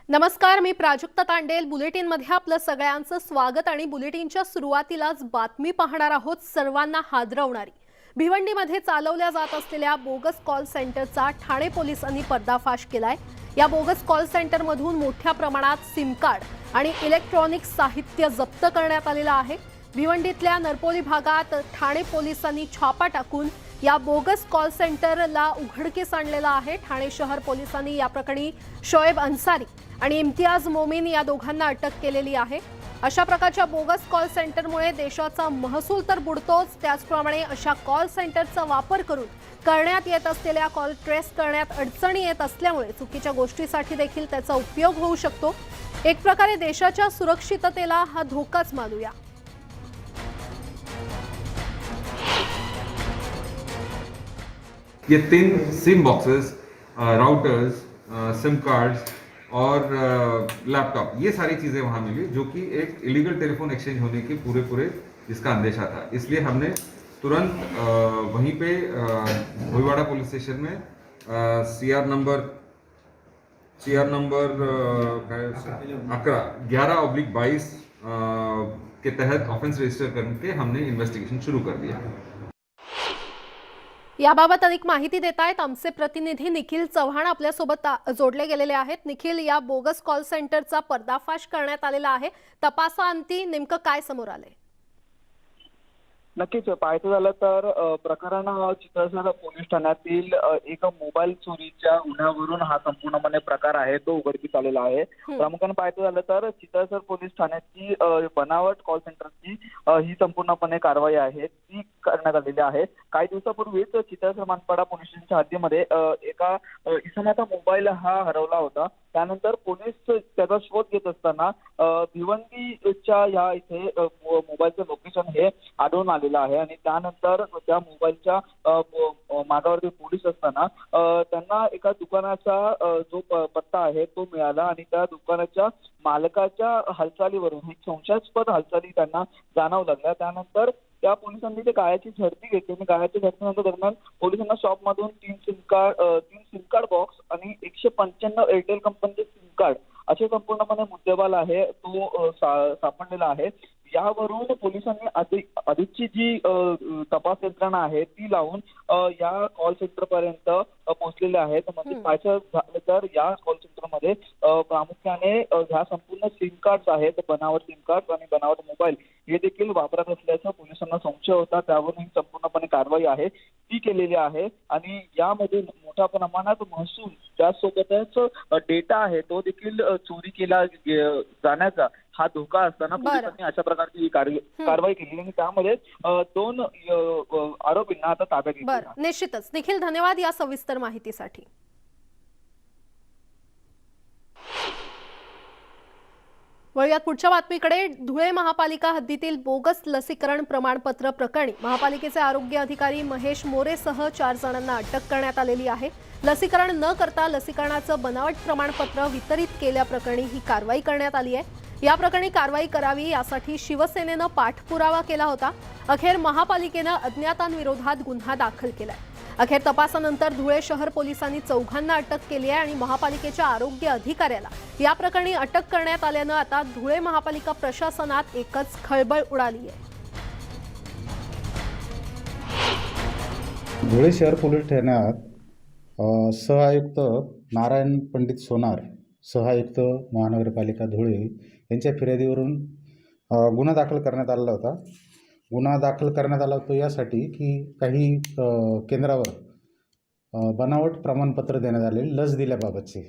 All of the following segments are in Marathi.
नमस्कार, मी प्राजक्ता तांडेल. बुलेटिनमध्ये आपलं सगळ्यांचं स्वागत. आणि बुलेटिनच्या सुरुवातीलाच बातमी पाहणार आहोत सर्वांना हादरवणारी. भिवंडीमध्ये चालवल्या जात असलेल्या बोगस कॉल सेंटरचा ठाणे पोलिसांनी पर्दाफाश केलाय. या बोगस कॉल सेंटरमधून मोठ्या प्रमाणात सिम कार्ड आणि इलेक्ट्रॉनिक साहित्य जप्त करण्यात आलेलं आहे. भिवंडीतल्या नरपोली भागात ठाणे पोलिसांनी छापा टाकून या बोगस कॉल सेंटरला उघडकीस आणलेला आहे. ठाणे शहर पोलिसांनी या प्रकरणी शोएब अन्सारी आणि इम्तियाज मोमीन या दोघांना अटक केलेली आहे. अशा प्रकारच्या बोगस कॉल सेंटरमुळे देशाचा महसूल तर बुडतोच, त्याचप्रमाणे अशा कॉल सेंटरचा वापर करून करण्यात येत असलेल्या कॉल ट्रेस करण्यात अडचणी येत असल्यामुळे चुकीच्या गोष्टीसाठी देखील त्याचा उपयोग होऊ शकतो. एक प्रकारे देशाच्या सुरक्षिततेला हा धोकाच मानूया. ये 3 SIM boxes, routers, SIM cards और लैपटॉप, ये सारी चीज़ें वहाँ मिली, जो कि एक इलीगल टेलीफोन एक्सचेंज होने के पूरे इसका अंदेशा था. इसलिए हमने तुरंत वहीं पे भोईवाड़ा पुलिस स्टेशन में सीआर नंबर 11/22 के तहत ऑफेंस रजिस्टर करके हमने इन्वेस्टिगेशन शुरू कर दिया. याबाबत अधिक माहिती देत आहेत आमचे प्रतिनिधी निखिल चव्हाण आपल्यासोबत जोडले गेलेले आहेत. निखिल, या बोगस कॉल सेंटरचा पर्दाफाश करण्यात आलेला आहे. तपासाअंती नेमकं काय समोर आले? नक्कीच पाहायचं झालं तर प्रकरण चित्रसर पोलीस ठाण्यातील एक मोबाईल चोरीच्या गुन्ह्यावरून हा संपूर्णपणे प्रकार आहे तो उघडकीस आलेला आहे. प्रामुख्याने पाहायचं झालं तर चित्रसर पोलीस ठाण्याची बनावट कॉल सेंटरची ही संपूर्णपणे कारवाई आहे ती करण्यात आलेली आहे. काही दिवसापूर्वीच चित्रसर मानपाडा पोलीस स्टेशनच्या हद्दीमध्ये एका इसमाचा मोबाईल हा हरवला होता. त्यानंतर पोलीस त्याचा शोध घेत असताना भिवंडीच्या या इथे मोबाईलचं लोकेशन हे आढळून आलेलं आहे आणि त्यानंतर त्या मोबाईलच्या मागावरती पोलीस असताना त्यांना एका दुकानाचा जो पत्ता आहे तो मिळाला आणि त्या दुकानाच्या मालकाच्या हालचालीवरून एक संशयास्पद हालचाली त्यांना जाणवू लागल्या. त्यानंतर त्या पोलिसांनी ते गाळ्याची झडती घेतली आणि गाळ्याच्या झडतीनंतर दरम्यान पोलिसांना शॉपमधून 3 सिम कार्ड बॉक्स आणि 195 एअरटेल कंपनीचे सिम कार्ड असे संपूर्णपणे मुद्देमाल आहे तो सापडलेला आहे. यावरून पोलिसांनी अधिकची जी तपास यंत्रणा आहे ती लावून या कॉल सेंटर पर्यंत पोहोचलेले आहेत. म्हणजे पाहायचं झालं तर या कॉल सेंटरमध्ये प्रामुख्याने ह्या संपूर्ण सिम कार्ड आहेत, बनावट सिम कार्ड आणि बनावट मोबाईल हे देखील वापरत असल्याचा पोलिसांना संशय होता. त्यावरून ही संपूर्णपणे कारवाई आहे ती केलेली आहे आणि यामध्ये मोठ्या प्रमाणात महसूल त्यासोबतच डेटा आहे तो देखील चोरी केला जाण्याचा हा धोका असताना पोलिसांनी अशा प्रकारची कारवाई केली आणि त्यामध्ये 2 आरोपींना आता ताब्यात घेतलं. निश्चितच निखिल, धन्यवाद या सविस्तर माहितीसाठी. वळूयात पुढच्या बातमीकडे. धुळे महापालिका हद्दीतील बोगस लसीकरण प्रमाणपत्र प्रकरणी महापालिकेचे आरोग्य अधिकारी महेश मोरेसह 4 जणांना अटक करण्यात आलेली आहे. लसीकरण न करता लसीकरणाचं बनावट प्रमाणपत्र वितरित केल्याप्रकरणी ही कारवाई करण्यात आली आहे. या प्रकरणी कारवाई करावी यासाठी शिवसेनेनं पाठपुरावा केला होता. अखेर महापालिकेनं अज्ञातांविरोधात गुन्हा दाखल केलाय. अखेर तपासानंतर धुळे शहर पोलिसांनी 4घांना अटक केली आहे आणि महापालिकेच्या आरोग्य अधिकाऱ्याला या प्रकरणी अटक करण्यात आल्यानं आता धुळे महापालिका प्रशासनात एकच खळबळ उडाली आहे. धुळे शहर पोलीस ठाण्यात सहआयुक्त नारायण पंडित सोनार, सहआयुक्त महानगरपालिका धुळे यांच्या फिर्यादीवरून गुन्हा दाखल करण्यात आलेला होता. गुन्हा दाखल करण्यात आला होता यासाठी की काही केंद्रावर बनावट प्रमाणपत्र देण्यात आले लस दिल्याबाबतचे.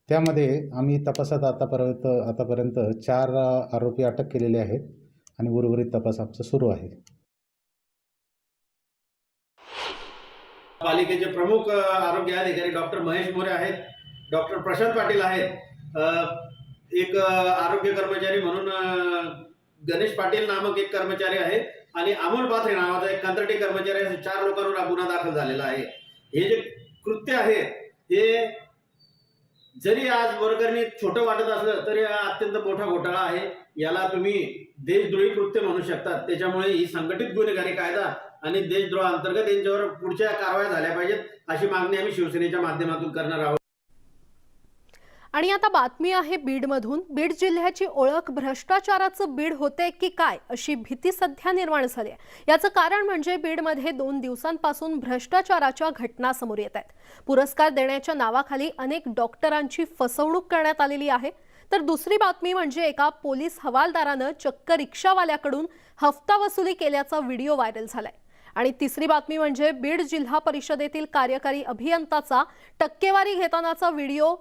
त्यामध्ये आम्ही तपासात आतापर्यंत 4 आरोपी अटक केलेले आहेत आणि उर्वरित तपास आमचा सुरू आहे. पालिकेचे प्रमुख आरोग्य अधिकारी डॉक्टर महेश मोरे आहेत, डॉक्टर प्रशांत पाटील आहेत, एक आरोग्य कर्मचारी म्हणून गणेश पाटील नामक एक कर्मचारी आहे आणि अमोल पाथरे नावाचा एक कंत्राटी कर्मचारी, असे 4 लोकांवर हा गुन्हा दाखल झालेला आहे. हे जे कृत्य आहे हे जरी आज वर्गणी छोटं वाटत असलं तरी हा अत्यंत मोठा घोटाळा आहे. याला तुम्ही देशद्रोही कृत्य म्हणू शकतात. त्याच्यामुळे ही संघटित गुन्हेगारी कायदा आणि देशद्रोह अंतर्गत यांच्यावर पुढच्या कारवाया झाल्या पाहिजेत अशी मागणी आम्ही शिवसेनेच्या माध्यमातून करणार आहोत. आणि आता बातमी आहे बीडमधून. बीड जिल्ह्याची ओळख भ्रष्टाचाराचं बीड होते की काय अशी भीती सध्या निर्माण झाली आहे. याचं कारण म्हणजे बीडमध्ये 2 दिवसांपासून भ्रष्टाचाराच्या घटना समोर येत आहेत. पुरस्कार देण्याच्या नावाखाली अनेक डॉक्टरांची फसवणूक करण्यात आलेली आहे. तर दुसरी बातमी म्हणजे एका पोलीस हवालदारानं चक्क रिक्षावाल्याकडून हफ्ता वसुली केल्याचा व्हिडिओ व्हायरल झालाय. आणि तिसरी बातमी म्हणजे बीड जिल्हा परिषदेतील कार्यकारी अभियंताचा टक्केवारी घेतानाचा व्हिडिओ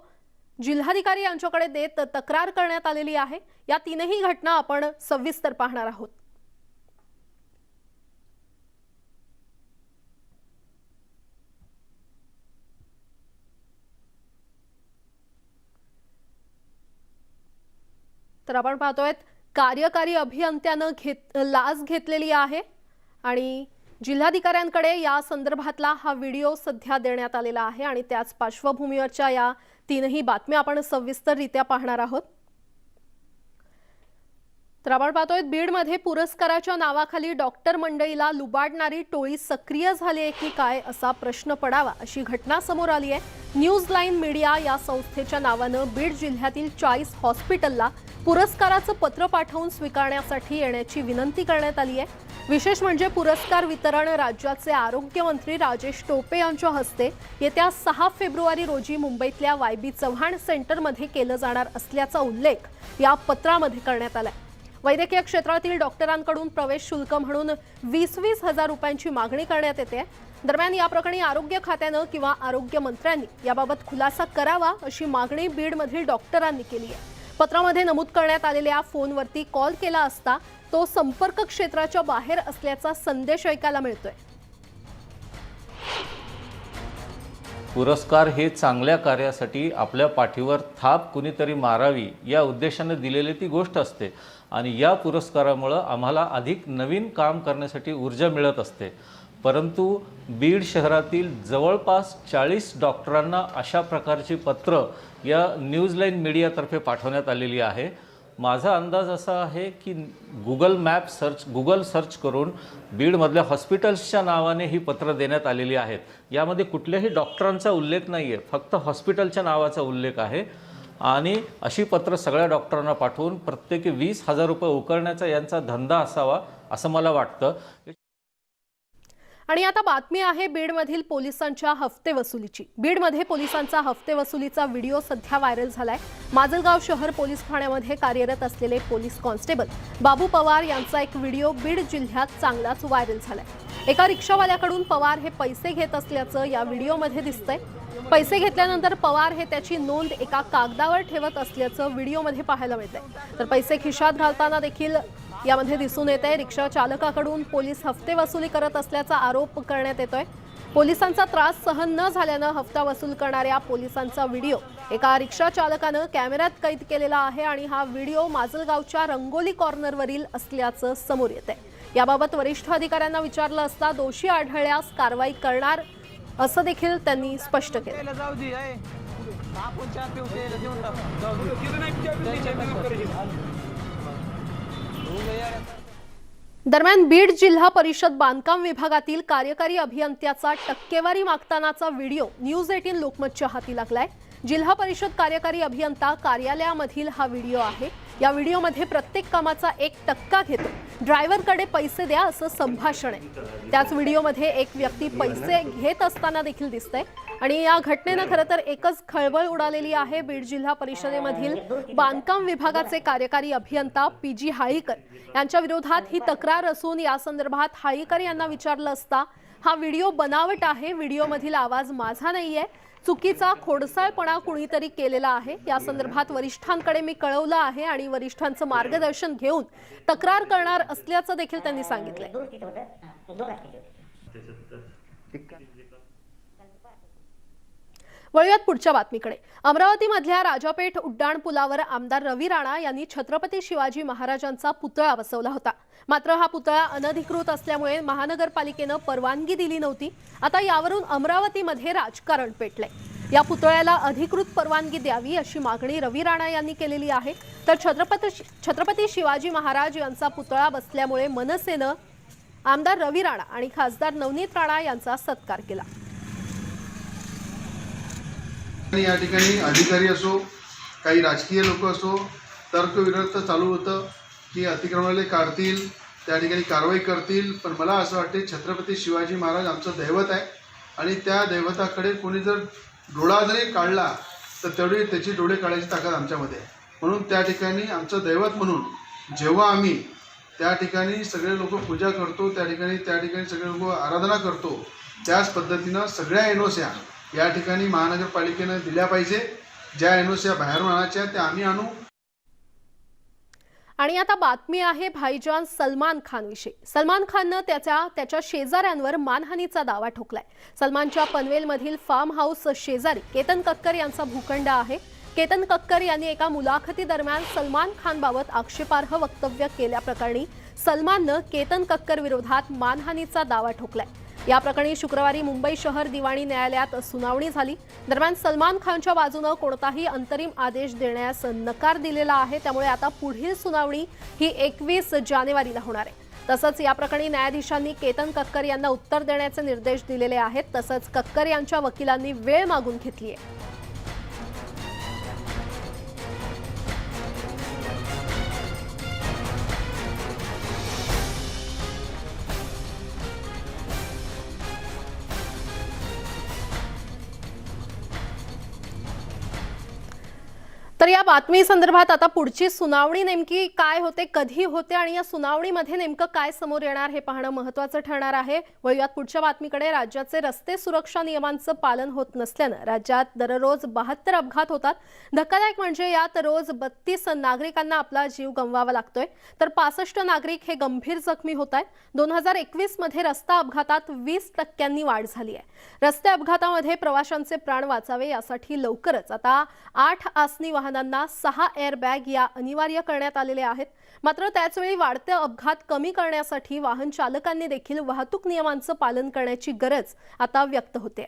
जिल्हाधिकारी यांच्याकडे देत तक्रार करण्यात आलेली आहे. या तीनही घटना आपण सविस्तर पाहणार आहोत. तर आपण पाहतोय कार्यकारी अभियंत्यानं लाच घेतलेली आहे आणि जिल्हाधिकाऱ्यांकडे या संदर्भातला हा व्हिडिओ सध्या देण्यात आलेला आहे. आणि त्याच पार्श्वभूमीवरच्या या तीनही बातम्या आपण सविस्तररित्या पाहणार आहोत. तर आपण पाहतोय बीडमध्ये पुरस्काराच्या नावाखाली डॉक्टर मंडळीला लुबाडणारी टोळी सक्रिय झाली आहे की काय असा प्रश्न पडावा अशी घटना समोर आली आहे. न्यूज लाईन मीडिया या संस्थेच्या नावानं बीड जिल्ह्यातील 40 हॉस्पिटलला पुरस्काराचं पत्र पाठवून स्वीकारण्यासाठी येण्याची विनंती करण्यात आली आहे. विशेष म्हणजे पुरस्कार वितरण राज्याचे आरोग्यमंत्री राजेश टोपे यांच्या हस्ते येत्या 6 फेब्रुवारी रोजी मुंबईतल्या YB चव्हाण सेंटरमध्ये केलं जाणार असल्याचा उल्लेख या पत्रामध्ये करण्यात आलाय. वैद्यकीय क्षेत्रातील डॉक्टरांकडून प्रवेश शुल्क म्हणून 20-20 हजार रुपयांची मागणी करण्यात येते. दरम्यान या प्रकरणी आरोग्य खात्यानं किंवा आरोग्य मंत्र्यांनी याबाबत खुलासा करावा अशी मागणी बीडमधील डॉक्टरांनी केली आहे. पत्रामध्ये नमूद करण्यात आलेल्या फोनवरती कॉल केला असता तो संपर्क क्षेत्राच्या बाहेर असल्याचा संदेश ऐकायला मिळतोय. पुरस्कार हे चांगल्या कार्यासाठी आपल्या पाठीवर थाप कुणीतरी मारावी या उद्देशाने दिलेली ती गोष्ट असते आणि या पुरस्कारामुळे आम्हाला अधिक नवीन काम करण्यासाठी ऊर्जा मिळत असते. परंतु बीड शहरातील जवळपास 40 डॉक्टरांना अशा प्रकारची पत्र या न्यूज लाईन मीडियातर्फे पाठवण्यात आलेली आहे. माझा अंदाज असा आहे की गुगल सर्च करून बीडमधल्या हॉस्पिटल्सच्या नावाने ही पत्र देण्यात आलेली आहेत. यामध्ये कुठल्याही डॉक्टरांचा उल्लेख नाही आहे, फक्त हॉस्पिटलच्या नावाचा उल्लेख आहे. आणि अशी पत्र सगळ्या डॉक्टरांना पाठवून प्रत्येकी 20,000 रुपये उकळण्याचा यांचा धंदा असावा असं मला वाटतं. आणि आता बातमी आहे बीडमधील पोलिसांच्या हफ्ते वसुलीची. बीडमध्ये पोलिसांचा हफ्ते वसुलीचा व्हिडिओ सध्या व्हायरल झालाय. माजलगाव शहर पोलीस ठाण्यामध्ये कार्यरत असलेले पोलीस कॉन्स्टेबल बाबू पवार यांचा एक व्हिडिओ बीड जिल्ह्यात चांगलाच व्हायरल झालाय. एका रिक्षावाल्याकडून पवार हे पैसे घेत असल्याचं या व्हिडिओमध्ये दिसतंय. पैसे घेतल्यानंतर पवार हे त्याची नोंद एका कागदावर ठेवत असल्याचं व्हिडिओमध्ये पाहायला मिळतंय. तर पैसे खिशात घालताना देखील यामध्ये दिसून येत आहे. रिक्षा चालकाकडून पोलीस हफ्ते वसुली करत असल्याचा आरोप करण्यात येतोय. पोलिसांचा त्रास सहन न झाल्यानं हफ्ता वसूल करणाऱ्या पोलिसांचा व्हिडिओ एका रिक्षा चालकानं कॅमेऱ्यात कैद केलेला आहे आणि हा व्हिडिओ माजलगावच्या रंगोली कॉर्नरवरील असल्याचं समोर येत आहे. याबाबत वरिष्ठ अधिकाऱ्यांना विचारलं असता दोषी आढळल्यास कारवाई करणार असं देखील त्यांनी स्पष्ट केलं. दरम्यान बीड जिल्हा परिषद बांधकाम विभागातील कार्यकारी अभियंत्याचा टक्केवारी मागतानाचा व्हिडिओ न्यूज 18 लोकमतच्या हाती लागलाय. जिल्हा परिषद कार्यकारी अभियंता कार्यालयामधील हा व्हिडिओ आहे. या व्हिडिओमध्ये प्रत्येक कामाचा 1% घेतो, ड्रायव्हरकडे पैसे द्या असं संभाषण आहे. त्याच व्हिडिओमध्ये एक व्यक्ती पैसे घेत असताना देखील दिसतंय. आणि या घटनेनं खरं तर एकच खळबळ उडालेली आहे. बीड जिल्हा परिषदेमधील बांधकाम विभागाचे कार्यकारी अभियंता PG हाळीकर यांच्या विरोधात ही तक्रार असून या संदर्भात हाळीकर यांना विचारलं असता हा व्हिडिओ बनावट आहे, व्हिडिओमधील आवाज माझा नाहीये, चुकीचा खोडसाळपणा कुणीतरी केलेला आहे, या संदर्भात वरिष्ठांकडे मी कळवलं आहे आणि वरिष्ठांचं मार्गदर्शन घेऊन तक्रार करणार असल्याचं देखील त्यांनी सांगितलंय. वळूयात पुढच्या बातमीकडे. अमरावतीमधल्या राजापेठ उड्डाणपुलावर आमदार रवी राणा यांनी छत्रपती शिवाजी महाराजांचा पुतळा बसवला होता. मात्र हा पुतळा अनधिकृत असल्यामुळे महानगरपालिकेनं परवानगी दिली नव्हती. आता यावरून अमरावतीमध्ये राजकारण पेटलंय. या पुतळ्याला अधिकृत परवानगी द्यावी अशी मागणी रवी राणा यांनी केलेली आहे. तर छत्रपती शिवाजी महाराज यांचा पुतळा बसल्यामुळे मनसेनं आमदार रवी राणा आणि खासदार नवनीत राणा यांचा सत्कार केला. या ठिकाणी अधिकारी असो काही राजकीय लोक असो, तर्कविरोध चालू होतं की अतिक्रमणालय काढतील, त्या ठिकाणी कारवाई करतील. पण मला असं वाटते छत्रपती शिवाजी महाराज आमचं दैवत आहे आणि त्या दैवताकडे कोणी जर डोळा जरी काढला तर तेवढी त्याची डोळे काढायची ताकद आमच्यामध्ये आहे. म्हणून त्या ठिकाणी आमचं दैवत म्हणून जेव्हा आम्ही त्या ठिकाणी सगळे लोक पूजा करतो, त्या ठिकाणी सगळे लोक आराधना करतो, त्याच पद्धतीनं सगळ्या एनओस्या या ठिकाणी महानगरपालिकेनं दिल्या पाहिजे. ज्या एनओस्या बाहेरून आणायच्या त्या आम्ही आणू. आणि आता बातमी आहे भाईजान सलमान खान विषयी. सलमान खाननं त्याच्या शेजाऱ्यांवर मानहानीचा दावा ठोकलाय. सलमानच्या पनवेलमधील फार्म हाऊस शेजारी केतन कक्कर यांचा भूखंड आहे. केतन कक्कर यांनी एका मुलाखतीदरम्यान सलमान खानबाबत आक्षेपार्ह वक्तव्य केल्याप्रकरणी सलमाननं केतन कक्कर विरोधात मानहानीचा दावा ठोकलाय. या प्रकरणी शुक्रवारी मुंबई शहर दिवाणी न्यायालयात सुनावणी झाली. दरम्यान सलमान खानच्या बाजूने कोणताही अंतरिम आदेश देण्यास नकार दिलेला आहे. त्यामुळे आता पुढील सुनावणी ही 21 जानेवारीला होणार आहे. तसंच या प्रकरणी न्यायाधीशांनी केतन कक्कर यांना उत्तर देण्याचे निर्देश दिलेले आहेत. तसंच कक्कर यांच्या वकिलांनी वेळ मागून घेतली आहे. तर या बातमी संदर्भात आता पुढची सुनावणी नेमकी काय होते, कधी होते आणि या सुनावणीमध्ये नेमकं काय समोर येणार हे पाहणं महत्त्वाचं ठरणार आहे. वळूयात पुढच्या बातमीकडे. राज्याचे रस्ते सुरक्षा नियमांचं पालन होत नसल्यानं राज्यात दररोज 72 अपघात होतात. धक्कादायक म्हणजे यात रोज 32 नागरिकांना आपला जीव गमवावा लागतोय, तर 65 नागरिक हे गंभीर जखमी होत आहेत. 2021 मध्ये रस्ता अपघातात 20% वाढ झाली आहे. रस्ते अपघातामध्ये प्रवाशांचे प्राण वाचावे यासाठी लवकरच आता 8 आसनी वाहनांना 6 एअरबॅग या अनिवार्य करण्यात आलेले आहेत. मात्र त्याचवेळी वाढते अपघात कमी करण्यासाठी वाहन चालकांनी देखील वाहतूक नियमांचं पालन करण्याची गरज आता व्यक्त होते.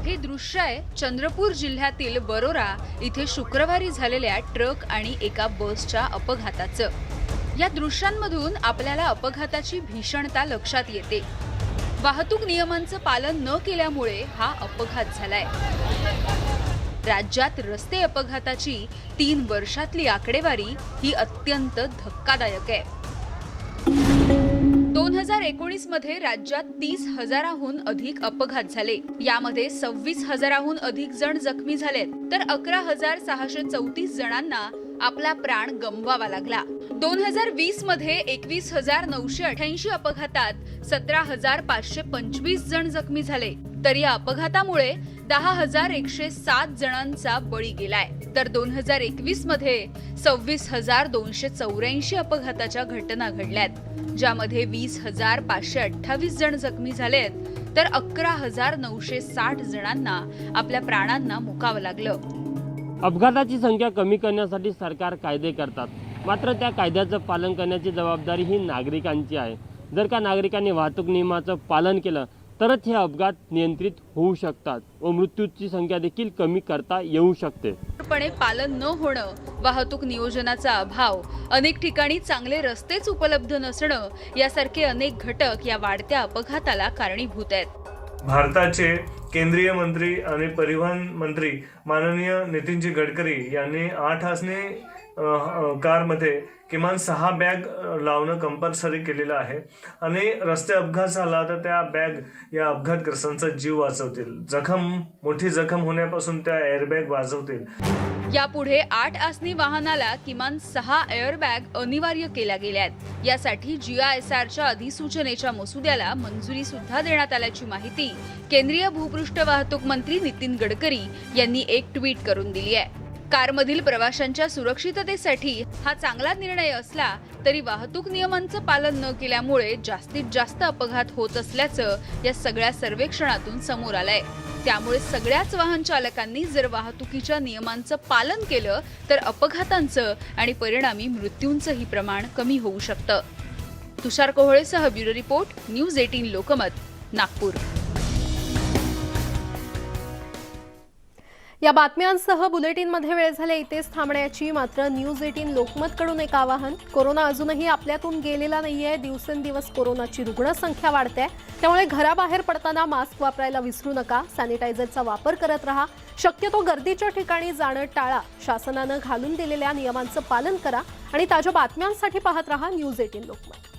हे दृश्य आहे चंद्रपूर जिल्ह्यातील बरोरा इथे शुक्रवारी झालेल्या ट्रक आणि एका बसच्या अपघाताचं. या दृश्यांमधून आपल्याला अपघाताची भीषणता लक्षात येते. वाहतूक नियमांचं पालन न केल्यामुळे हा अपघात झालाय. राज्यात रस्ते अपघाताची 3 वर्षातली आकडेवारी ही अत्यंत धक्कादायक आहे. 2019 मध्ये राज्यात 30,000हून अधिक अपघात झाले. यामध्ये 26,000हून अधिक जण जखमी झालेत, तर 11,634 जणांना आपला प्राण गमवावा लागला. 2020 मध्ये 21,988 अपघातात 17,525 जण जखमी झाले, तर या अपघातामुळे 10,107 जणांचा बळी गेलाय. तर 2021 मध्ये 26,284 अपघाताच्या घटना घडल्यात, ज्यामध्ये 20,528 जण जखमी झालेत, तर 11,960 जणांना आपल्या प्राणांना मुकावं लागलं. अपघाताची संख्या कमी करण्यासाठी सरकार कायदे करतात, मात्र त्या कायद्याचं पालन करण्याची जबाबदारी ही नागरिकांची आहे. जर का नागरिकांनी वाहतूक नियमाचं पालन केलं तरच हे अपघात नियंत्रित होऊ शकतात व मृत्यूची संख्या देखील कमी करता येऊ शकते. पालन न होणं, वाहतूक नियोजनाचा अभाव, अनेक ठिकाणी चांगले रस्तेच उपलब्ध नसणं यासारखे अनेक घटक या वाढत्या अपघाताला कारणीभूत आहेत. भारताचे केंद्रीय मंत्री आणि परिवहन मंत्री माननीय नितीनजी गडकरी यांनी 8 आसनी कारमध्ये किमान 6 बॅग लावणं कंपल्सरी केलेलं आहे आणि रस्ते अपघात झाला तर त्या बॅग या अपघातग्रस्तांचा जीव वाचवतील. मोठी जखम होण्यापासून त्या एअरबॅग वाचवतील. यापुढे 8 आसनी वाहनाला किमान 6 एअरबॅग अनिवार्य केल्या गेल्यात. यासाठी GISRच्या अधिसूचनेच्या मसुद्याला मंजुरी सुद्धा देण्यात आल्याची माहिती केंद्रीय भूपृष्ठ वाहतूक मंत्री नितीन गडकरी यांनी एक ट्विट करून दिली आहे. कारमधील प्रवाशांच्या सुरक्षिततेसाठी हा चांगला निर्णय असला तरी वाहतूक नियमांचं पालन न केल्यामुळे जास्तीत जास्त अपघात होत असल्याचं या सगळ्या सर्वेक्षणातून समोर आलंय. त्यामुळे सगळ्याच वाहन चालकांनी जर वाहतुकीच्या नियमांचं पालन केलं तर अपघातांचं आणि परिणामी मृत्यूंचंही प्रमाण कमी होऊ शकतं. तुषार कोहळेसह bureau report, news 18 Lokmat, Nagpur. या बातम्यांसह बुलेटिनमध्ये वेळ झाले इथेच थांबण्याची. मात्र न्यूज 18 लोकमतकडून एक आवाहन. कोरोना अजूनही आपल्यातून गेलेला नाहीये. दिवसेंदिवस कोरोनाची रुग्णसंख्या वाढते, त्यामुळे घराबाहेर पडताना मास्क वापरायला विसरू नका. सॅनिटायझरचा वापर करत राहा. शक्यतो गर्दीच्या ठिकाणी जाणं टाळा. शासनानं घालून दिलेल्या नियमांचं पालन करा आणि ताज्या बातम्यांसाठी पाहत रहा न्यूज 18 लोकमत.